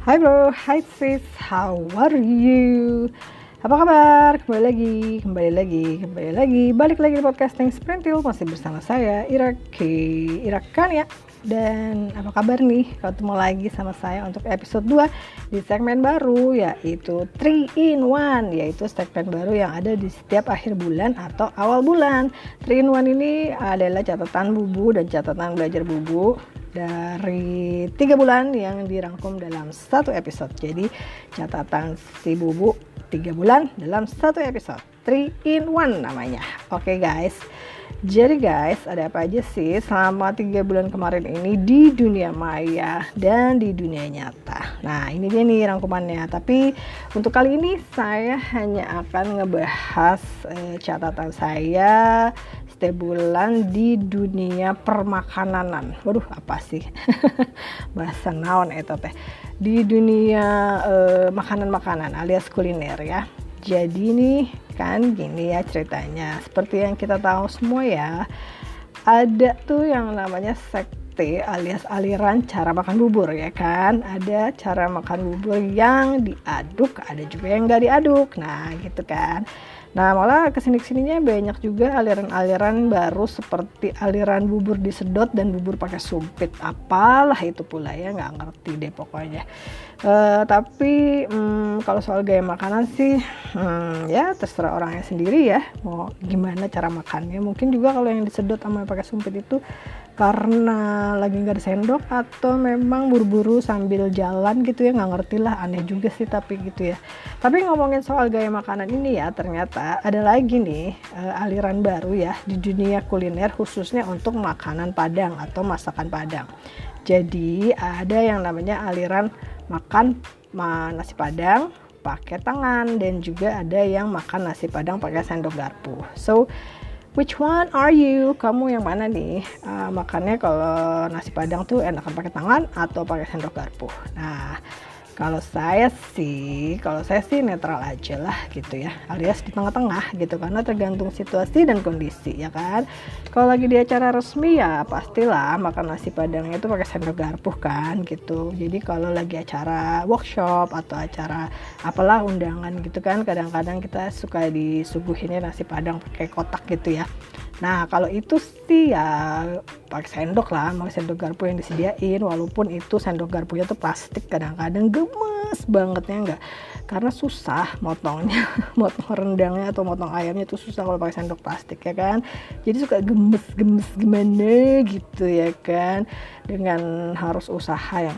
Hai bro, hai sis, how are you? Apa kabar? Kembali lagi, balik lagi di podcasting Sprintil. Masih bersama saya, Irakania. Dan apa kabar nih? Ketemu lagi sama saya untuk episode 2 di segmen baru, yaitu 3 in 1, yaitu segmen baru yang ada di setiap akhir bulan atau awal bulan. 3 in 1 ini adalah catatan bubu dan catatan belajar bubu dari 3 bulan yang dirangkum dalam satu episode. Jadi catatan si bubu 3 bulan dalam satu episode, 3 in 1 namanya. Oke guys, jadi guys, ada apa aja sih selama 3 bulan kemarin ini di dunia maya dan di dunia nyata. Nah ini dia nih rangkumannya. Tapi untuk kali ini saya hanya akan ngebahas catatan saya setiap bulan di dunia permakananan. Waduh, apa sih? Bahasa naon eta teh. Di dunia makanan-makanan alias kuliner ya. Jadi nih kan gini ya ceritanya. Seperti yang kita tahu semua ya, ada tuh yang namanya sekte alias aliran cara makan bubur ya kan. Ada cara makan bubur yang diaduk, ada juga yang nggak diaduk. Nah gitu kan. Nah malah kesini-kesininya banyak juga aliran-aliran baru seperti aliran bubur disedot dan bubur pakai sumpit. Apalah itu pula ya, nggak ngerti deh pokoknya. Tapi kalau soal gaya makanan sih ya terserah orangnya sendiri ya. Mau gimana cara makannya. Mungkin juga kalau yang disedot sama pakai sumpit itu karena lagi nggak ada sendok atau memang buru-buru sambil jalan gitu ya, nggak ngerti lah, aneh juga sih tapi gitu ya. Tapi ngomongin soal gaya makanan ini ya, ternyata ada lagi nih aliran baru ya di dunia kuliner khususnya untuk makanan Padang atau masakan Padang. Jadi ada yang namanya aliran makan nasi Padang pakai tangan dan juga ada yang makan nasi Padang pakai sendok garpu. So which one are you? Kamu yang mana nih? Makannya kalau nasi Padang tuh enakan pakai tangan atau pakai sendok garpu? Nah, kalau saya sih netral aja lah gitu ya, alias di tengah-tengah gitu, karena tergantung situasi dan kondisi ya kan. Kalau lagi di acara resmi ya pastilah makan nasi Padangnya itu pakai sendok garpu kan gitu. Jadi kalau lagi acara workshop atau acara apalah undangan gitu kan, kadang-kadang kita suka disuguhinnya nasi Padang pakai kotak gitu ya. Nah kalau itu sih ya pakai sendok lah, pakai sendok garpu yang disediain, walaupun itu sendok garpunya tuh plastik, kadang-kadang gemes bangetnya enggak, karena susah motongnya, motong rendangnya atau motong ayamnya tuh susah kalau pakai sendok plastik ya kan. Jadi suka gemes gimana gitu ya kan, dengan harus usaha yang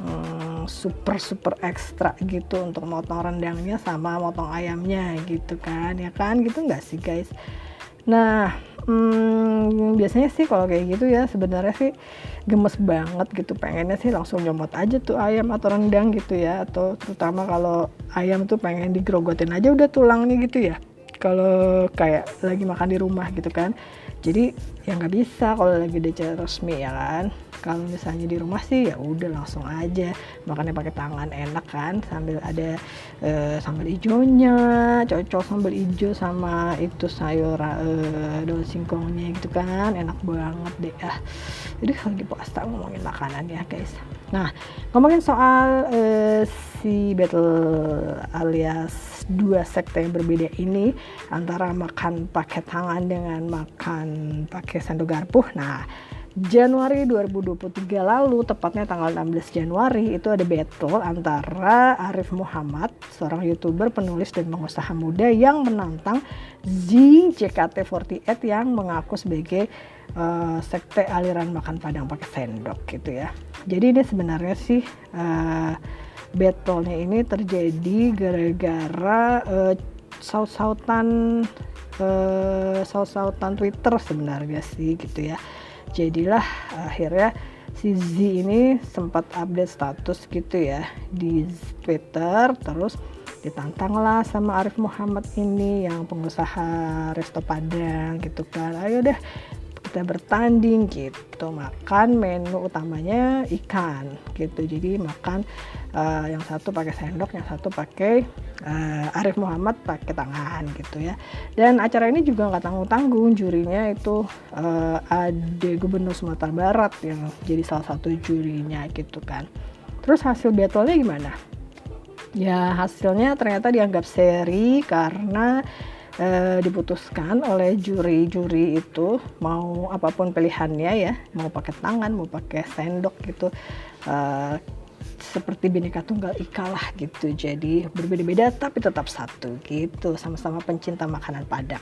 super ekstra gitu untuk motong rendangnya sama motong ayamnya gitu kan, ya kan gitu enggak sih guys. Nah biasanya sih kalau kayak gitu ya sebenarnya sih gemes banget gitu, pengennya sih langsung nyomot aja tuh ayam atau rendang gitu ya, atau terutama kalau ayam tuh pengen digerogotin aja udah tulangnya gitu ya kalau kayak lagi makan di rumah gitu kan. Jadi ya nggak bisa kalau lagi di acara resmi ya kan. Kalau misalnya di rumah sih ya udah langsung aja makannya pakai tangan, enak kan, sambil ada sambal hijaunya, cocok sambal hijau sama itu sayur daun singkongnya gitu kan, enak banget deh ya. Jadi kalau di puasa ngomongin makanan ya guys. Nah ngomongin soal si battle alias dua sekte yang berbeda ini antara makan pakai tangan dengan makan pakai sendok garpu. Nah Januari 2023 lalu, tepatnya tanggal 16 Januari, itu ada battle antara Arif Muhammad, seorang YouTuber, penulis dan pengusaha muda yang menantang JKT48 yang mengaku sebagai sekte aliran makan Padang pakai sendok gitu ya. Jadi ini sebenarnya sih battle-nya ini terjadi gara-gara saut-sautan Twitter sebenarnya sih gitu ya. Jadilah akhirnya si Z ini sempat update status gitu ya di Twitter, terus ditantang lah sama Arif Muhammad ini yang pengusaha resto Padang gitu kan. Ayo deh kita bertanding gitu, makan menu utamanya ikan gitu. Jadi makan yang satu pakai sendok, yang satu pakai Arif Muhammad pakai tangan gitu ya. Dan acara ini juga nggak tanggung-tanggung, jurinya itu ada Gubernur Sumatera Barat yang jadi salah satu jurinya gitu kan. Terus hasil battle-nya gimana? Ya hasilnya ternyata dianggap seri karena diputuskan oleh juri-juri itu mau apapun pilihannya ya, mau pakai tangan, mau pakai sendok gitu, seperti Bhinneka Tunggal Ika lah gitu. Jadi berbeda-beda tapi tetap satu gitu, sama-sama pencinta makanan Padang.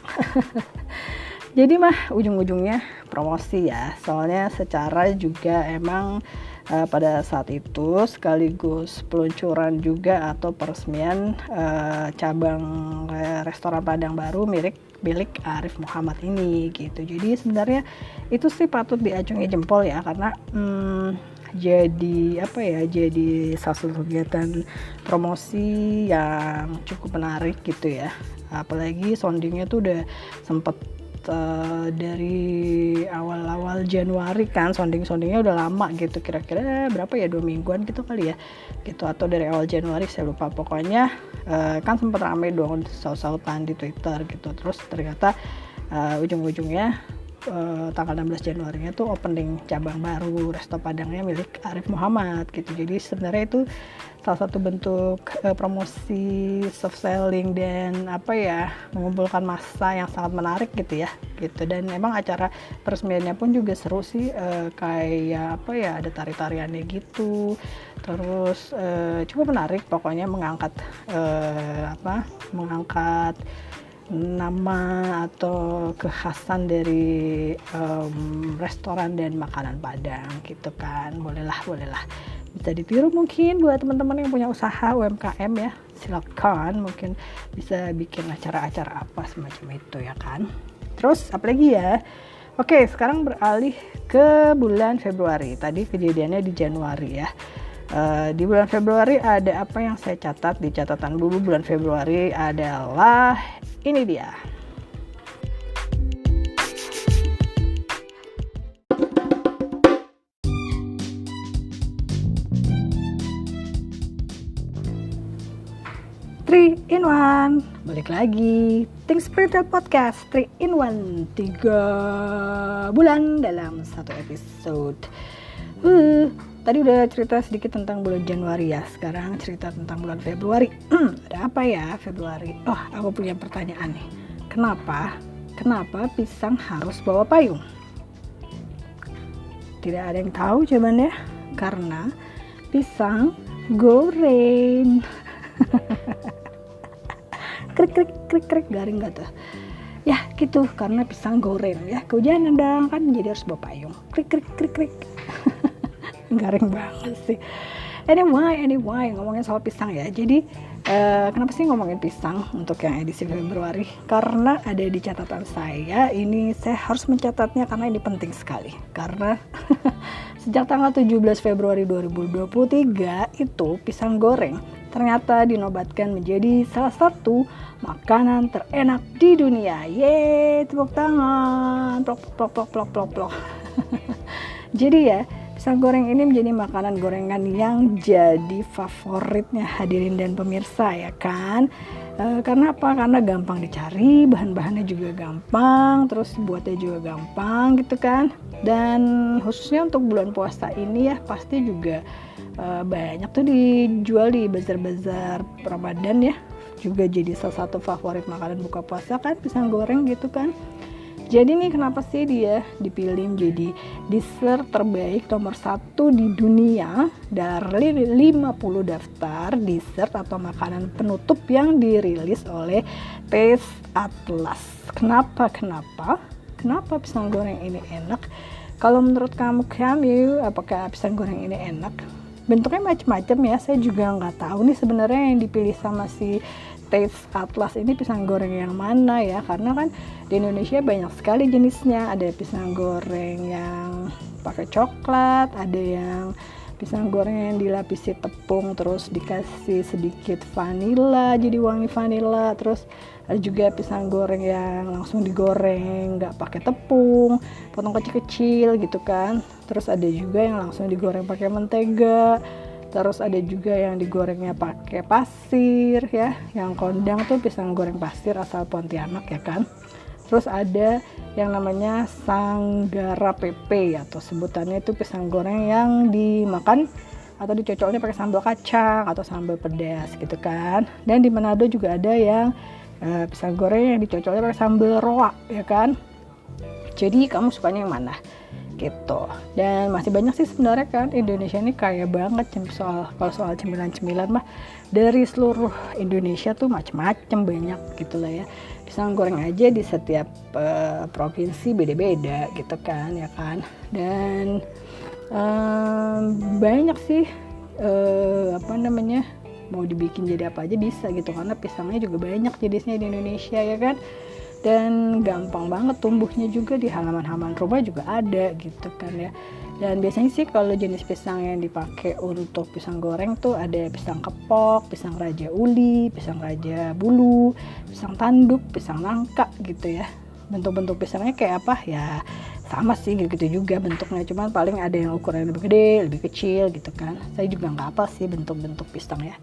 Jadi mah ujung-ujungnya promosi ya, soalnya secara juga emang pada saat itu sekaligus peluncuran juga atau peresmian cabang restoran Padang baru milik Arif Muhammad ini gitu. Jadi sebenarnya itu sih patut diacungi jempol ya, karena jadi salah satu kegiatan promosi yang cukup menarik gitu ya. Apalagi soundingnya tuh udah sempet dari awal-awal Januari kan, soundingnya udah lama gitu, kira-kira berapa ya, 2 mingguan gitu kali ya gitu, atau dari awal Januari saya lupa, pokoknya kan sempat rame dong saut-sautan di Twitter gitu. Terus ternyata ujung-ujungnya tanggal 16 Januarinya tuh opening cabang baru resto Padangnya milik Arif Muhammad gitu. Jadi sebenarnya itu salah satu bentuk promosi, soft selling, dan mengumpulkan massa yang sangat menarik gitu ya gitu. Dan emang acara peresmiannya pun juga seru sih, kayak ada tari-tariannya gitu. Terus cukup menarik, pokoknya mengangkat nama atau kekhasan dari restoran dan makanan Padang gitu kan. Bolehlah bisa ditiru mungkin buat teman-teman yang punya usaha UMKM ya, silakan, mungkin bisa bikin acara-acara apa semacam itu ya kan. Terus apalagi ya, oke sekarang beralih ke bulan Februari. Tadi kejadiannya di Januari ya. Di bulan Februari ada apa yang saya catat di catatan dulu bulan Februari adalah ini dia. Three in one, balik lagi Think Spiritual Podcast 3 in 1, 3 bulan dalam satu episode. Tadi udah cerita sedikit tentang bulan Januari ya, sekarang cerita tentang bulan Februari. Ada apa ya Februari? Oh, aku punya pertanyaan nih. Kenapa pisang harus bawa payung? Tidak ada yang tahu jawabannya. Karena pisang goreng. Krik garing gak tuh? Ya gitu, karena pisang goreng ya, kehujanan dong kan, jadi harus bawa payung. Krik. Garing banget sih. Anyway, ngomongin soal pisang ya. Jadi kenapa sih ngomongin pisang untuk yang edisi Februari? Karena ada di catatan saya, ini saya harus mencatatnya karena ini penting sekali. Karena sejak tanggal 17 Februari 2023 itu pisang goreng ternyata dinobatkan menjadi salah satu makanan terenak di dunia. Yeay, tepuk tangan. Plok. Jadi ya, pisang goreng ini menjadi makanan gorengan yang jadi favoritnya hadirin dan pemirsa ya kan. Karena apa? Karena gampang dicari, bahan-bahannya juga gampang, terus buatnya juga gampang gitu kan. Dan khususnya untuk bulan puasa ini ya, pasti juga banyak tuh dijual di bazar-bazar Ramadan ya. Juga jadi salah satu favorit makanan buka puasa kan, pisang goreng gitu kan. Jadi nih kenapa sih dia dipilih menjadi dessert terbaik nomor 1 di dunia dari 50 daftar dessert atau makanan penutup yang dirilis oleh Taste Atlas. Kenapa pisang goreng ini enak? Kalau menurut kamu, apakah pisang goreng ini enak? Bentuknya macam-macam ya, saya juga nggak tahu nih sebenarnya yang dipilih sama si Taste Atlas ini pisang goreng yang mana ya, karena kan di Indonesia banyak sekali jenisnya. Ada pisang goreng yang pakai coklat, ada yang pisang goreng yang dilapisi tepung terus dikasih sedikit vanila jadi wangi vanila. Terus ada juga pisang goreng yang langsung digoreng nggak pakai tepung, potong kecil-kecil gitu kan. Terus ada juga yang langsung digoreng pakai mentega. Terus ada juga yang digorengnya pakai pasir ya, yang kondang tuh pisang goreng pasir asal Pontianak ya kan. Terus ada yang namanya Sanggara Pepe atau sebutannya itu pisang goreng yang dimakan atau dicocolnya pakai sambal kacang atau sambal pedas gitu kan. Dan di Manado juga ada yang pisang goreng yang dicocolnya pakai sambal roa ya kan. Jadi kamu sukanya yang mana gitu. Dan masih banyak sih sebenarnya kan, Indonesia ini kaya banget kalau soal cemilan-cemilan mah. Dari seluruh Indonesia tuh macam-macam banyak gitu lah ya. Pisang goreng aja di setiap provinsi beda-beda gitu kan ya kan. Dan banyak sih mau dibikin jadi apa aja bisa gitu, karena pisangnya juga banyak jenisnya di Indonesia ya kan. Dan gampang banget tumbuhnya juga, di halaman-halaman rumah juga ada gitu kan ya. Dan biasanya sih kalau jenis pisang yang dipakai untuk pisang goreng tuh ada pisang kepok, pisang raja uli, pisang raja bulu, pisang tanduk, pisang nangka gitu ya. Bentuk-bentuk pisangnya kayak apa ya sama sih gitu juga bentuknya, cuman paling ada yang ukurannya lebih gede, lebih kecil gitu kan. Saya juga nggak apa sih bentuk-bentuk pisang ya.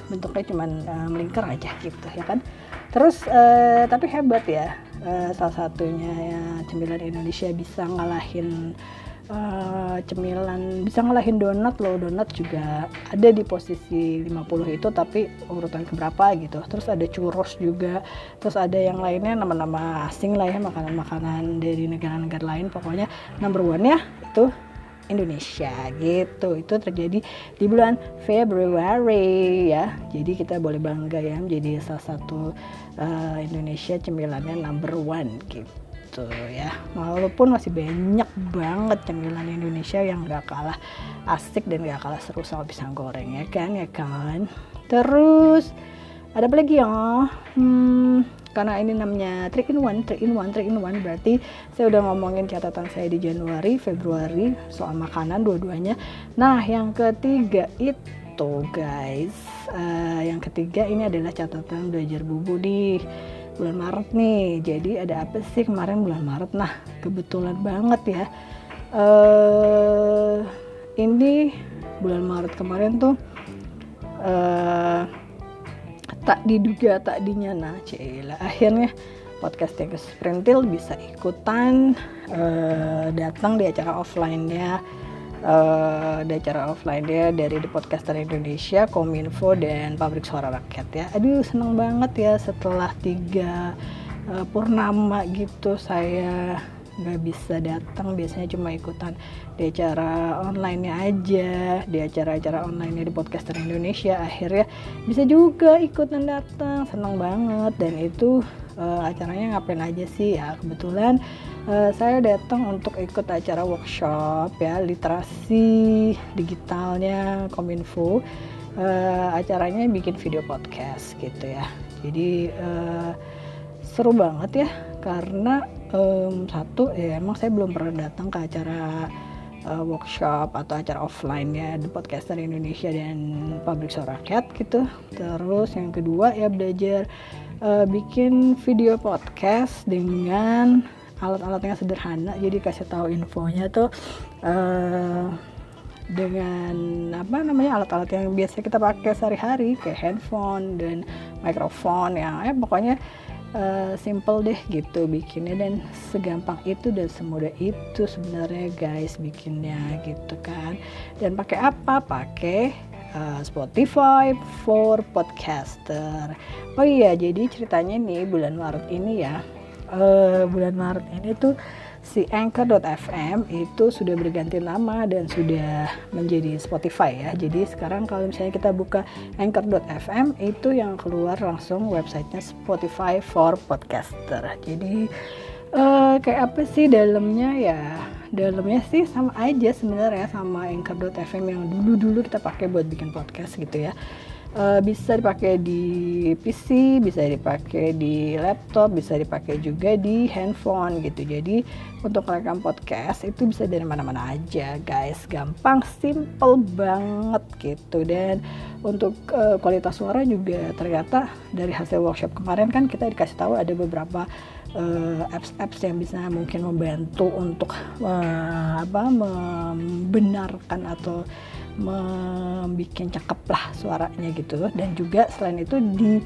Bentuknya cuman melingkar aja gitu ya kan. Terus tapi hebat ya, salah satunya ya, cemilan Indonesia bisa ngalahin bisa ngalahin donat loh. Donat juga ada di posisi 50 itu, tapi urutan keberapa gitu. Terus ada churros juga, terus ada yang lainnya nama-nama asing lah ya, makanan-makanan dari negara-negara lain. Pokoknya number one ya itu Indonesia gitu. Itu terjadi di bulan Februari ya. Jadi kita boleh bangga ya menjadi salah satu Indonesia cemilannya number one gitu ya. Walaupun masih banyak banget cemilan Indonesia yang gak kalah asik dan gak kalah seru sama pisang goreng ya kan. Terus ada apa lagi ya? Karena ini namanya 3 in 1 berarti saya udah ngomongin catatan saya di Januari, Februari soal makanan dua-duanya. Nah yang ketiga itu guys, yang ketiga ini adalah catatan belajar bubu di bulan Maret nih. Jadi ada apa sih kemarin bulan Maret? Nah kebetulan banget ya, ini bulan Maret kemarin tuh tak diduga tak dinyana akhirnya podcast yang Sprintil bisa ikutan datang di acara offline-nya dari The Podcaster Indonesia, Kominfo dan Pabrik Suara Rakyat ya. Aduh seneng banget ya, setelah 3 purnama gitu saya nggak bisa datang, biasanya cuma ikutan di acara online-nya aja, di acara-acara online-nya di Podcaster Indonesia. Akhirnya bisa juga ikutan datang, senang banget. Dan itu acaranya ngapain aja sih ya, kebetulan saya datang untuk ikut acara workshop ya, literasi digitalnya Kominfo. Acaranya bikin video podcast gitu ya. Jadi seru banget ya, karena satu ya emang saya belum pernah datang ke acara workshop atau acara offline ya The Podcaster Indonesia dan Pabrik Suara Rakyat gitu. Terus yang kedua ya belajar bikin video podcast dengan alat-alatnya sederhana. Jadi kasih tahu infonya tuh dengan alat-alat yang biasa kita pakai sehari-hari kayak handphone dan mikrofon ya pokoknya simple deh gitu bikinnya, dan segampang itu dan semudah itu sebenarnya guys bikinnya gitu kan. Dan pakai apa? Pakai Spotify for Podcaster. Oh iya, jadi ceritanya nih bulan Maret ini ya, tuh si Anchor.fm itu sudah berganti nama dan sudah menjadi Spotify ya. Jadi sekarang kalau misalnya kita buka Anchor.fm itu yang keluar langsung websitenya Spotify for Podcaster. Jadi kayak apa sih dalamnya ya? Dalamnya sih sama aja sebenarnya sama Anchor.fm yang dulu kita pakai buat bikin podcast gitu ya. Bisa dipakai di PC, bisa dipakai di laptop, bisa dipakai juga di handphone gitu. Jadi untuk rekam podcast itu bisa dari mana-mana aja guys, gampang, simple banget gitu. Dan untuk kualitas suara juga ternyata dari hasil workshop kemarin kan kita dikasih tahu ada beberapa apps yang bisa mungkin membantu untuk membenarkan atau membikin cakep lah suaranya gitu. Dan juga selain itu di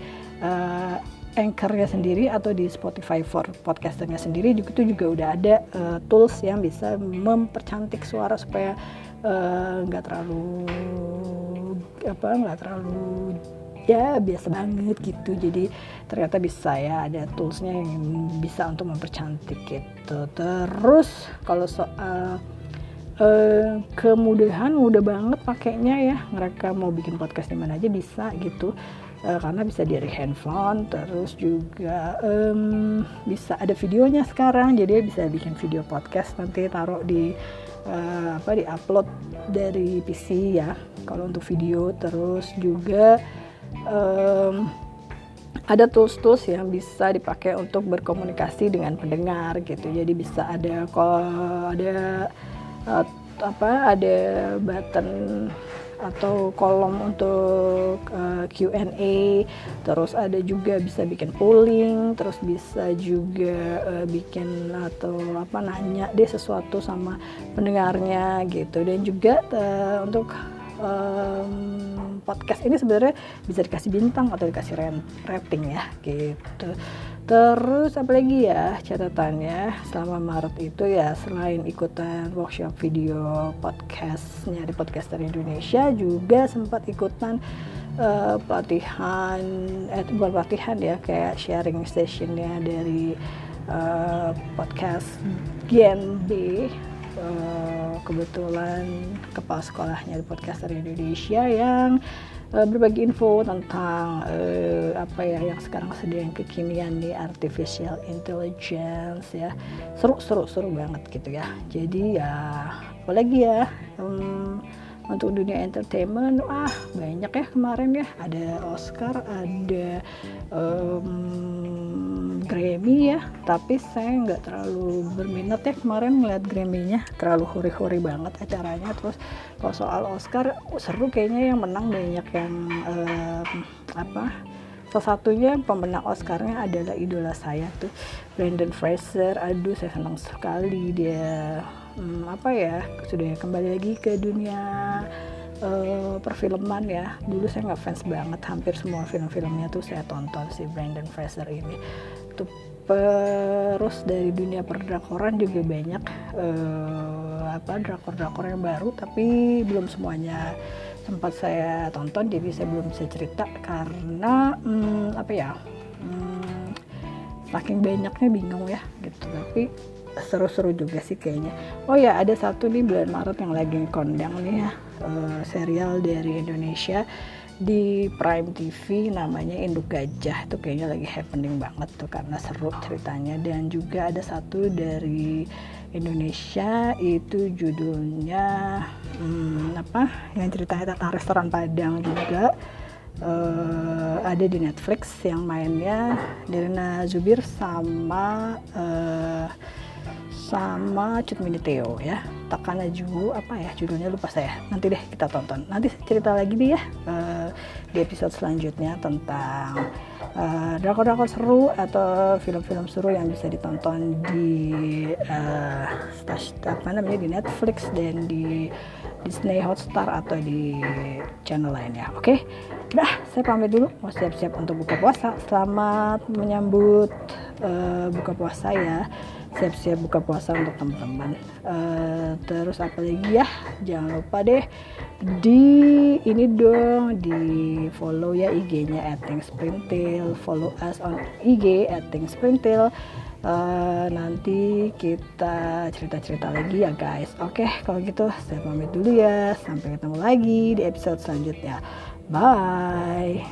Anchor-nya sendiri atau di Spotify for podcasternya sendiri itu juga udah ada tools yang bisa mempercantik suara supaya nggak terlalu ya biasa banget gitu. Jadi ternyata bisa ya, ada toolsnya yang bisa untuk mempercantik gitu. Terus kalau soal kemudahan, mudah banget pakainya ya, mereka mau bikin podcast di mana aja bisa gitu. Karena bisa dari handphone, terus juga bisa ada videonya sekarang, jadi bisa bikin video podcast nanti taruh di di upload dari PC ya kalau untuk video. Terus juga ada tools-tools yang bisa dipakai untuk berkomunikasi dengan pendengar gitu. Jadi bisa ada button atau kolom untuk Q&A, terus ada juga bisa bikin polling, terus bisa juga bikin atau nanya deh sesuatu sama pendengarnya gitu. Dan juga untuk podcast ini sebenarnya bisa dikasih bintang atau dikasih rating ya gitu. Terus apalagi ya catatannya selama Maret itu ya, selain ikutan workshop video podcastnya di Podcaster Indonesia, juga sempat ikutan pelatihan bukan pelatihan ya, kayak sharing sessionnya dari podcast Gen B. Kebetulan kepala sekolahnya di Podcaster Indonesia yang berbagi info tentang yang sekarang sedang kekinian nih, artificial intelligence ya. Seru banget gitu ya. Jadi ya apalagi ya untuk dunia entertainment, banyak ya kemarin ya, ada Oscar, ada Grammy ya, tapi saya nggak terlalu berminat ya kemarin ngeliat Grammy-nya, terlalu huri-huri banget acaranya. Terus kalau soal Oscar seru kayaknya, yang menang banyak yang salah satunya pemenang Oscar-nya adalah idola saya tuh, Brendan Fraser. Aduh, saya senang sekali dia sudah kembali lagi ke dunia perfilman ya. Dulu saya nggak fans banget, hampir semua film-filmnya tuh saya tonton si Brendan Fraser ini tuh. Terus dari dunia perdrakoran juga banyak drakor-drakor yang baru, tapi belum semuanya sempat saya tonton, jadi saya belum bisa cerita karena saking banyaknya bingung ya gitu. Tapi seru-seru juga sih kayaknya. Oh ya, ada satu nih bulan Maret yang lagi kondang nih ya, serial dari Indonesia di Prime TV, namanya Induk Gajah. Itu kayaknya lagi happening banget tuh karena seru ceritanya. Dan juga ada satu dari Indonesia, itu judulnya yang ceritanya tentang restoran Padang juga. Ada di Netflix, yang mainnya Nirina Zubir sama Cut Mini Theo ya. Takanaju judulnya lupa saya. Nanti deh kita tonton. Nanti cerita lagi nih ya di episode selanjutnya tentang drakor-drakor seru atau film-film seru yang bisa ditonton di di Netflix dan di Disney Hotstar atau di channel lainnya. Oke. Udah, saya pamit dulu, mau siap-siap untuk buka puasa. Selamat menyambut buka puasa ya. Siap-siap buka puasa untuk teman-teman. Terus apa lagi ya, jangan lupa deh di follow ya IG-nya @thinksprintil, follow us on IG @thinksprintil. Nanti kita cerita-cerita lagi ya guys. Oke, kalau gitu saya pamit dulu ya, sampai ketemu lagi di episode selanjutnya. Bye.